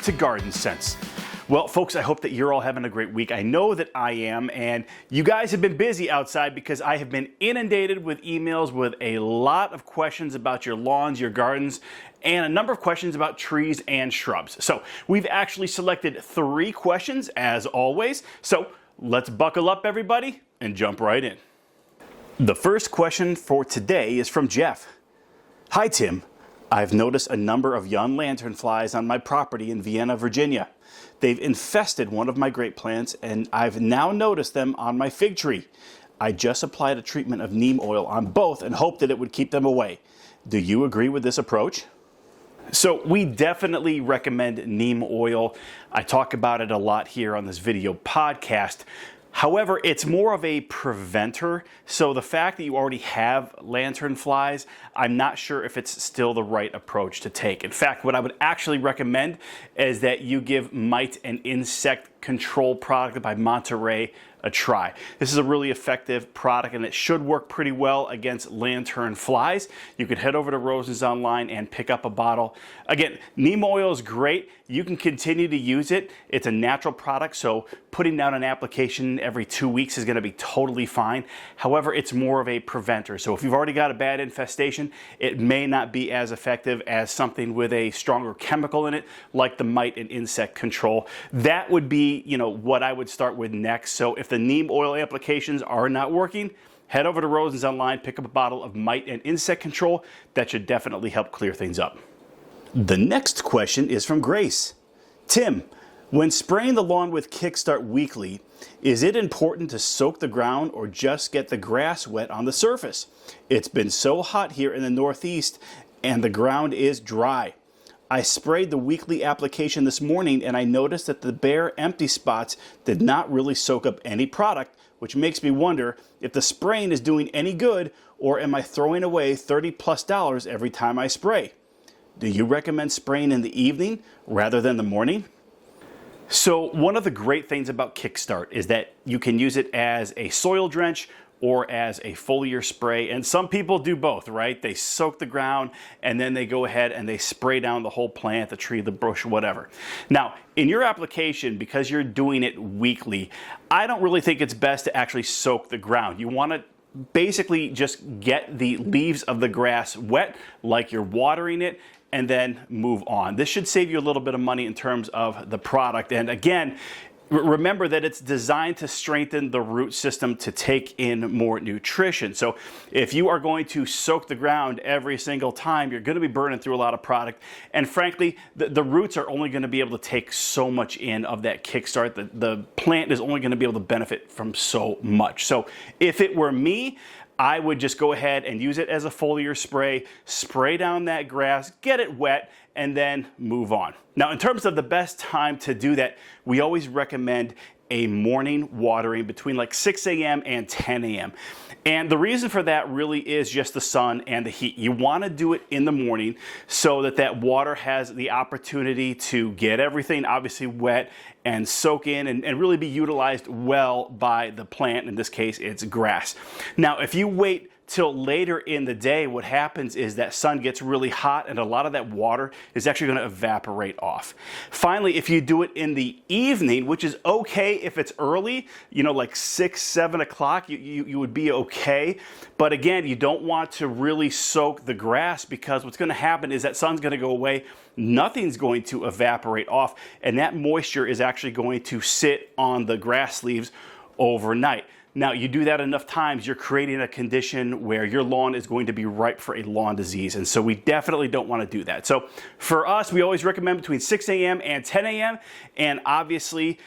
to Garden Sense. Well, folks, I hope that you're all having a great week. I know that I am, and you guys have been busy outside because I have been inundated with emails with a lot of questions about your lawns, your gardens, and a number of questions about trees and shrubs. So we've actually selected 3 questions as always. So let's buckle up, everybody, and jump right in. The first question for today is from Jeff. Hi, Tim. I've noticed a number of young lanternflies on my property in Vienna, Virginia. They've infested one of my grape plants, and I've now noticed them on my fig tree. I just applied a treatment of neem oil on both and hoped that it would keep them away. Do you agree with this approach? So we definitely recommend neem oil. I talk about it a lot here on this video podcast. However, it's more of a preventer. So the fact that you already have lanternflies, I'm not sure if it's still the right approach to take. In fact, what I would actually recommend is that you give mite and insect control product by Monterey a try. This is a really effective product and it should work pretty well against lantern flies. You can head over to Rosen's online and pick up a bottle. Again, neem oil is great. You can continue to use it. It's a natural product, so putting down an application every 2 weeks is going to be totally fine. However, it's more of a preventer. So if you've already got a bad infestation, it may not be as effective as something with a stronger chemical in it, like the mite and insect control. That would be, what I would start with next. So if the neem oil applications are not working, head over to Rosen's online, pick up a bottle of mite and insect control. That should definitely help clear things up. The next question is from Grace. Tim, when spraying the lawn with Kickstart weekly, is it important to soak the ground or just get the grass wet on the surface? It's been so hot here in the Northeast and the ground is dry. I sprayed the weekly application this morning and I noticed that the bare empty spots did not really soak up any product, which makes me wonder if the spraying is doing any good or am I throwing away $30+ every time I spray? Do you recommend spraying in the evening rather than the morning? So one of the great things about Kickstart is that you can use it as a soil drench or as a foliar spray. And some people do both, right? They soak the ground and then they go ahead and they spray down the whole plant, the tree, the bush, whatever. Now, in your application, because you're doing it weekly, I don't really think it's best to actually soak the ground. You want to basically just get the leaves of the grass wet like you're watering it and then move on. This should save you a little bit of money in terms of the product. And again, remember that it's designed to strengthen the root system to take in more nutrition. So if you are going to soak the ground every single time, you're going to be burning through a lot of product. And frankly, the roots are only going to be able to take so much in of that Kickstart. The plant is only going to be able to benefit from so much. So if it were me, I would just go ahead and use it as a foliar spray, spray down that grass, get it wet, and then move on. Now, in terms of the best time to do that, we always recommend a morning watering between like 6 a.m. and 10 a.m. And the reason for that really is just the sun and the heat. You want to do it in the morning so that that water has the opportunity to get everything obviously wet and soak in and really be utilized well by the plant. In this case, it's grass. Now, if you wait till later in the day, what happens is that sun gets really hot and a lot of that water is actually going to evaporate off. Finally, if you do it in the evening, which is okay if it's early, like 6, 7 o'clock, you would be okay. But again, you don't want to really soak the grass because what's going to happen is that sun's going to go away. Nothing's going to evaporate off and that moisture is actually going to sit on the grass leaves overnight. Now, you do that enough times, you're creating a condition where your lawn is going to be ripe for a lawn disease. And so we definitely don't want to do that. So for us, we always recommend between 6 a.m. and 10 a.m. And obviously,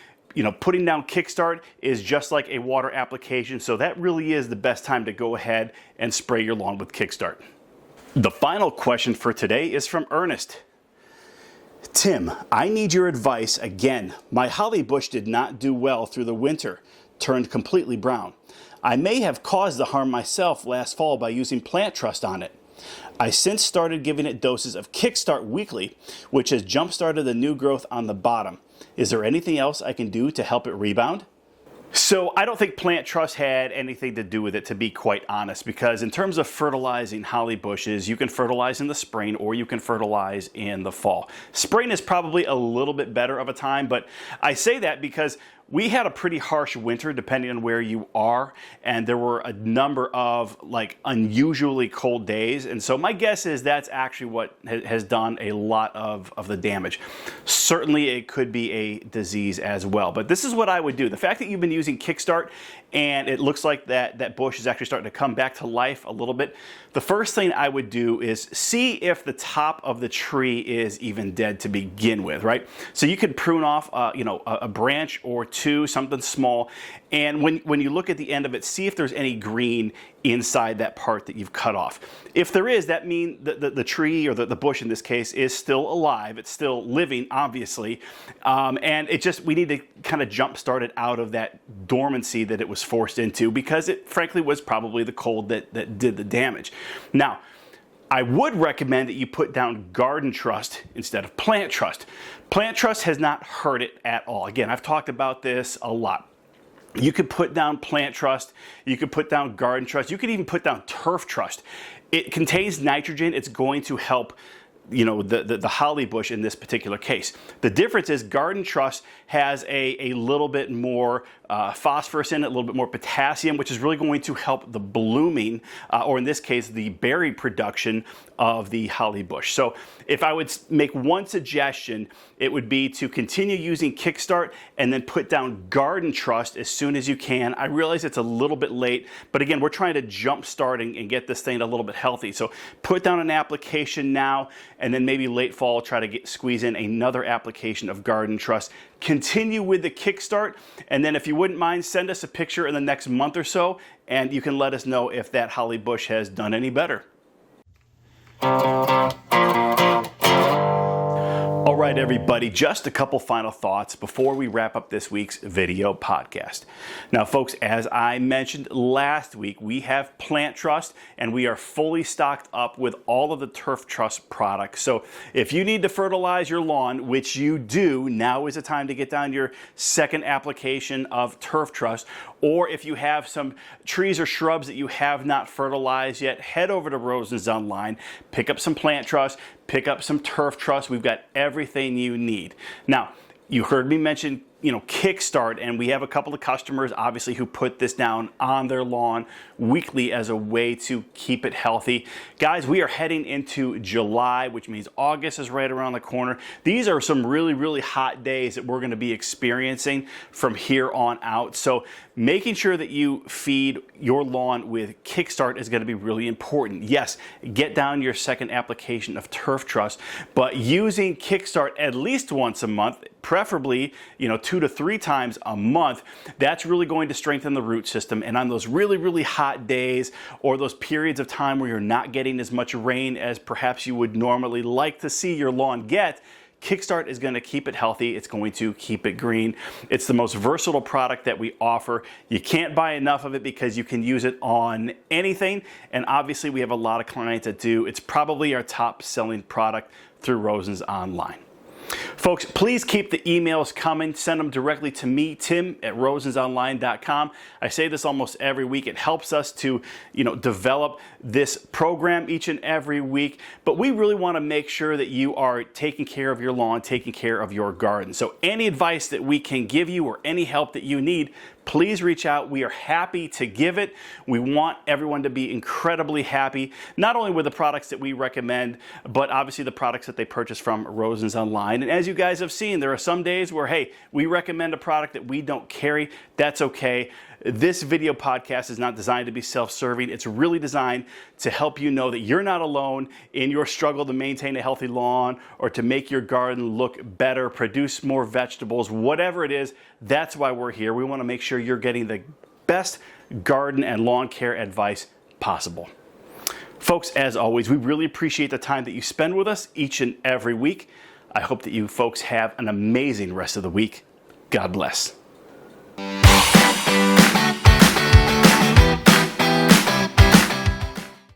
putting down Kickstart is just like a water application. So that really is the best time to go ahead and spray your lawn with Kickstart. The final question for today is from Ernest. Tim, I need your advice again. My holly bush did not do well through the winter. Turned completely brown. I may have caused the harm myself last fall by using Plant Trust on it. I since started giving it doses of Kickstart weekly, which has jump-started the new growth on the bottom. Is there anything else I can do to help it rebound? So I don't think Plant Trust had anything to do with it, to be quite honest, because in terms of fertilizing holly bushes, you can fertilize in the spring or you can fertilize in the fall. Spring is probably a little bit better of a time, but I say that because we had a pretty harsh winter depending on where you are, and there were a number of like unusually cold days, and so my guess is that's actually what has done a lot of the damage. Certainly it could be a disease as well, but this is what I would do. The fact that you've been using Kickstart and it looks like that bush is actually starting to come back to life a little bit, the first thing I would do is see if the top of the tree is even dead to begin with, right? So you could prune off a branch or two, something small, and when you look at the end of it, see if there's any green inside that part that you've cut off. If there is, that means the tree, or the bush in this case, is still alive. It's still living, obviously, and we need to kind of jump start it out of that dormancy that it was forced into, because it frankly was probably the cold that did the damage. Now, I would recommend that you put down Garden Trust instead of Plant Trust. Plant Trust has not hurt it at all. Again, I've talked about this a lot. You could put down Plant Trust, you could put down Garden Trust, you could even put down Turf Trust. It contains nitrogen. It's going to help the holly bush in this particular case. The difference is Garden Trust has a little bit more phosphorus in it, a little bit more potassium, which is really going to help the blooming, or in this case, the berry production of the holly bush. So if I would make one suggestion, it would be to continue using Kickstart and then put down Garden Trust as soon as you can. I realize it's a little bit late, but again, we're trying to jump start and get this thing a little bit healthy. So put down an application now, and then maybe late fall, try to squeeze in another application of Garden Trust. Continue with the Kickstart, and then if you wouldn't mind, send us a picture in the next month or so, and you can let us know if that holly bush has done any better. All right, everybody, just a couple final thoughts before we wrap up this week's video podcast. Now, folks, as I mentioned last week, we have Plant Trust, and we are fully stocked up with all of the Turf Trust products. So if you need to fertilize your lawn, which you do, now is the time to get down your second application of Turf Trust. Or if you have some trees or shrubs that you have not fertilized yet, head over to Rosen's Online, pick up some Plant Trust, pick up some Turf Trust. We've got everything you need. Now, you heard me mention Kickstart, and we have a couple of customers obviously who put this down on their lawn weekly as a way to keep it healthy. Guys, we are heading into July, which means August is right around the corner. These are some really, really hot days that we're going to be experiencing from here on out. So making sure that you feed your lawn with Kickstart is going to be really important. Yes, get down your second application of Turf Trust, but using Kickstart at least once a month, preferably 2 to 3 times a month, that's really going to strengthen the root system. And on those really, really hot days, or those periods of time where you're not getting as much rain as perhaps you would normally like to see your lawn get, Kickstart is going to keep it healthy. It's going to keep it green. It's the most versatile product that we offer. You can't buy enough of it because you can use it on anything. And obviously we have a lot of clients that do. It's probably our top selling product through Rosen's Online. Folks, please keep the emails coming. Send them directly to me, Tim, at rosensonline.com. I say this almost every week. It helps us to, develop this program each and every week. But we really want to make sure that you are taking care of your lawn, taking care of your garden. So any advice that we can give you or any help that you need, please reach out. We are happy to give it. We want everyone to be incredibly happy, not only with the products that we recommend, but obviously the products that they purchase from Rosen's Online. And as you guys have seen, there are some days where, hey, we recommend a product that we don't carry. That's okay. This video podcast is not designed to be self-serving. It's really designed to help you know that you're not alone in your struggle to maintain a healthy lawn or to make your garden look better, produce more vegetables, whatever it is. That's why we're here. We want to make sure you're getting the best garden and lawn care advice possible. Folks, as always, we really appreciate the time that you spend with us each and every week. I hope that you folks have an amazing rest of the week. God bless.